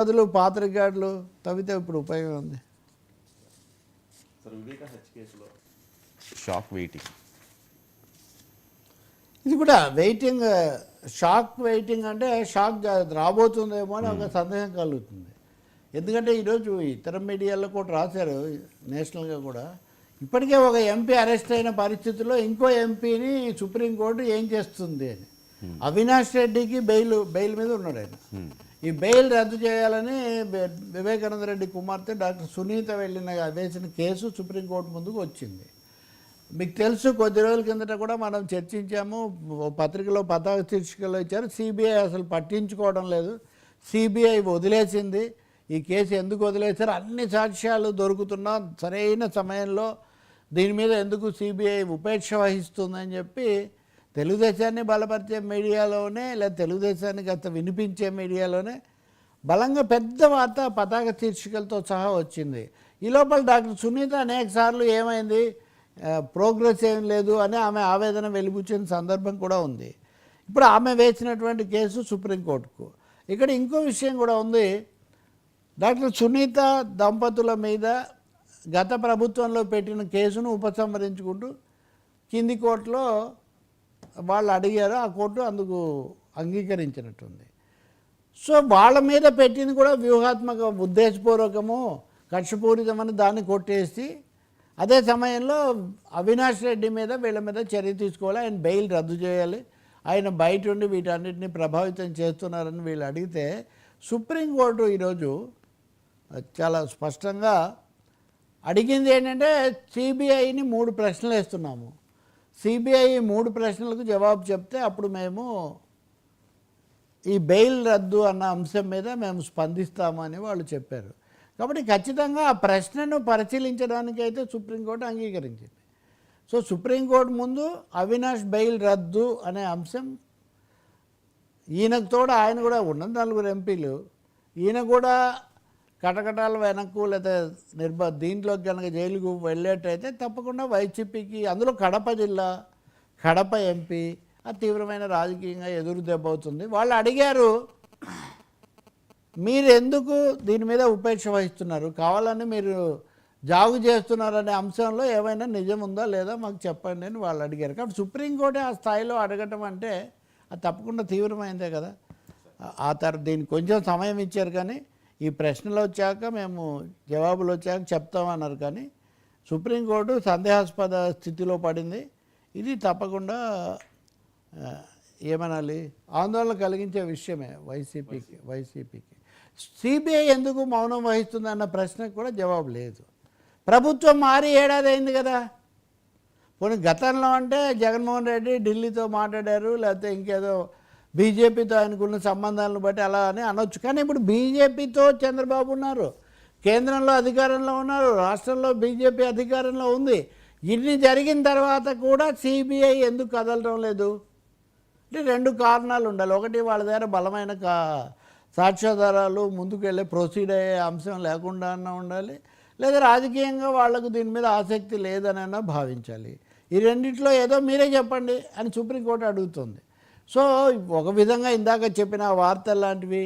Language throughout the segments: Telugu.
బదులు పాత రికార్డులు తవ్వితే ఇప్పుడు ఉపయోగం ఉంది. షాక్ వెయిటింగ్, ఇది కూడా వెయిటింగ్, షాక్ వెయిటింగ్ అంటే షాక్ రాబోతుందేమో అని ఒక సందేహం కలుగుతుంది. ఎందుకంటే ఈరోజు ఇతర మీడియాలో కూడా రాశారు, నేషనల్గా కూడా, ఇప్పటికే ఒక ఎంపీ అరెస్ట్ అయిన పరిస్థితుల్లో ఇంకో ఎంపీని సుప్రీంకోర్టు ఏం చేస్తుంది అని. అవినాష్ రెడ్డికి బెయిల్ మీద ఉన్నాడు ఆయన. ఈ బెయిల్ రద్దు చేయాలని వివేకానంద రెడ్డి కుమార్తె డాక్టర్ సునీత వేసిన కేసు సుప్రీంకోర్టు ముందుకు వచ్చింది. మీకు తెలుసు, కొద్ది రోజుల కిందట కూడా మనం చర్చించాము, పత్రికలో పతాక శీర్షికలో ఇచ్చారు. సిబిఐ అసలు పట్టించుకోవడం లేదు, సిబిఐ వదిలేసింది. ఈ కేసు ఎందుకు వదిలేశారు, అన్ని సాక్ష్యాలు దొరుకుతున్నా సరైన సమయంలో దీని మీద ఎందుకు సిబిఐ ఉపేక్ష వహిస్తుందని చెప్పి తెలుగుదేశాన్ని బలపరిచే మీడియాలోనే, లేదా తెలుగుదేశాన్ని గత వినిపించే మీడియాలోనే బలంగా పెద్ద వార్త పతాక శీర్షికలతో సహా వచ్చింది. ఈ లోపల డాక్టర్ సునీత అనేక సార్లు ఏమైంది, ప్రోగ్రెస్ ఏం లేదు అని ఆమె ఆవేదన వెలిబుచ్చిన సందర్భం కూడా ఉంది. ఇప్పుడు ఆమె వేసినటువంటి కేసు సుప్రీంకోర్టుకు. ఇక్కడ ఇంకో విషయం కూడా ఉంది. డాక్టర్ సునీత దంపతుల మీద గత ప్రభుత్వంలో పెట్టిన కేసును ఉపసంహరించుకుంటూ కింది కోర్టులో వాళ్ళు అడిగారు, ఆ కోర్టు అందుకు అంగీకరించినట్టుంది. సో వాళ్ళ మీద పెట్టింది కూడా వ్యూహాత్మక, ఉద్దేశపూర్వకము, కక్షపూరితమని దాన్ని కొట్టేసి, అదే సమయంలో అవినాష్ రెడ్డి మీద వీళ్ళ మీద చర్య తీసుకోవాలి, ఆయన బెయిల్ రద్దు చేయాలి, ఆయన బయట ఉండి వీటన్నిటిని ప్రభావితం చేస్తున్నారని వీళ్ళు అడిగితే సుప్రీంకోర్టు ఈరోజు చాలా స్పష్టంగా అడిగింది ఏంటంటే, సిబిఐని 3 ప్రశ్నలు వేస్తున్నాము, సిబిఐ 3 ప్రశ్నలకు జవాబు చెప్తే అప్పుడు మేము ఈ బెయిల్ రద్దు అన్న అంశం మీద మేము స్పందిస్తాము అని వాళ్ళు చెప్పారు. కాబట్టి ఖచ్చితంగా ఆ ప్రశ్నను పరిశీలించడానికి అయితే సుప్రీంకోర్టు అంగీకరించింది. సో సుప్రీంకోర్టు ముందు అవినాష్ బెయిల్ రద్దు అనే అంశం, ఈయనకు తోడు ఆయన కూడా ఉన్నది 4 ఎంపీలు, ఈయన కూడా కటకటాల వెనక్కు లేదా దీంట్లోకి కనుక జైలుకు వెళ్ళేటైతే తప్పకుండా వైసీపీకి, అందులో కడప జిల్లా, కడప ఎంపీ, ఆ తీవ్రమైన రాజకీయంగా ఎదురు దెబ్బ అవుతుంది. వాళ్ళు అడిగారు, మీరు ఎందుకు దీని మీద ఉపేక్ష వహిస్తున్నారు, కావాలని మీరు జాగు చేస్తున్నారనే అంశంలో ఏమైనా నిజం ఉందా లేదా మాకు చెప్పండి అని వాళ్ళు అడిగారు. కాబట్టి సుప్రీంకోర్టు ఆ స్థాయిలో అడగటం అంటే అది తప్పకుండా తీవ్రమైందే కదా. ఆ తర్వాత దీనికి కొంచెం సమయం ఇచ్చారు, కానీ ఈ ప్రశ్నలు వచ్చాక మేము జవాబులు వచ్చాక చెప్తామన్నారు. కానీ సుప్రీంకోర్టు సందేహాస్పద స్థితిలో పడింది. ఇది తప్పకుండా ఏమనాలి, ఆందోళన కలిగించే విషయమే వైసీపీకి. సిబిఐ ఎందుకు మౌనం వహిస్తుంది అన్న ప్రశ్నకు కూడా జవాబు లేదు. ప్రభుత్వం మారి 7 ఏళ్ళు అయింది కదా. పోనీ గతంలో అంటే జగన్మోహన్ రెడ్డి ఢిల్లీతో మాట్లాడారు, లేకపోతే ఇంకేదో బీజేపీతో ఆయనకున్న సంబంధాలను బట్టి అలా అని అనొచ్చు. కానీ ఇప్పుడు బీజేపీతో చంద్రబాబు ఉన్నారు, కేంద్రంలో అధికారంలో ఉన్నారు, రాష్ట్రంలో బీజేపీ అధికారంలో ఉంది. ఇన్ని జరిగిన తర్వాత కూడా సిబిఐ ఎందుకు కదలడం లేదు అంటే 2 కారణాలు ఉండాలి. ఒకటి, వాళ్ళ దగ్గర బలమైన సాక్ష్యాధారాలు, ముందుకు వెళ్ళే ప్రొసీడ్ అయ్యే అంశం లేకుండా ఉండాలి, లేదా రాజకీయంగా వాళ్లకు దీని మీద ఆసక్తి లేదనైనా భావించాలి. ఈ రెండిట్లో ఏదో మీరే చెప్పండి అని సుప్రీంకోర్టు అడుగుతుంది. సో ఒక విధంగా ఇందాక చెప్పిన వార్తలు లాంటివి,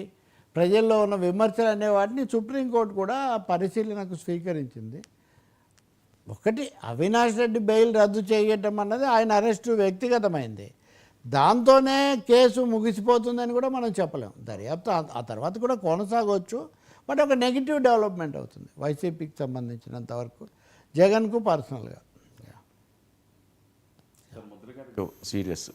ప్రజల్లో ఉన్న విమర్శలు అనే వాటిని సుప్రీంకోర్టు కూడా పరిశీలనకు స్వీకరించింది. ఒకటి, అవినాష్ రెడ్డి బెయిల్ రద్దు చేయటం అన్నది ఆయన అరెస్టు వ్యక్తిగతమైంది, దాంతోనే కేసు ముగిసిపోతుందని కూడా మనం చెప్పలేం. దర్యాప్తు ఆ తర్వాత కూడా కొనసాగవచ్చు, బట్ ఒక నెగిటివ్ డెవలప్మెంట్ అవుతుంది వైసీపీకి సంబంధించినంతవరకు, జగన్కు పర్సనల్గా. సీరియస్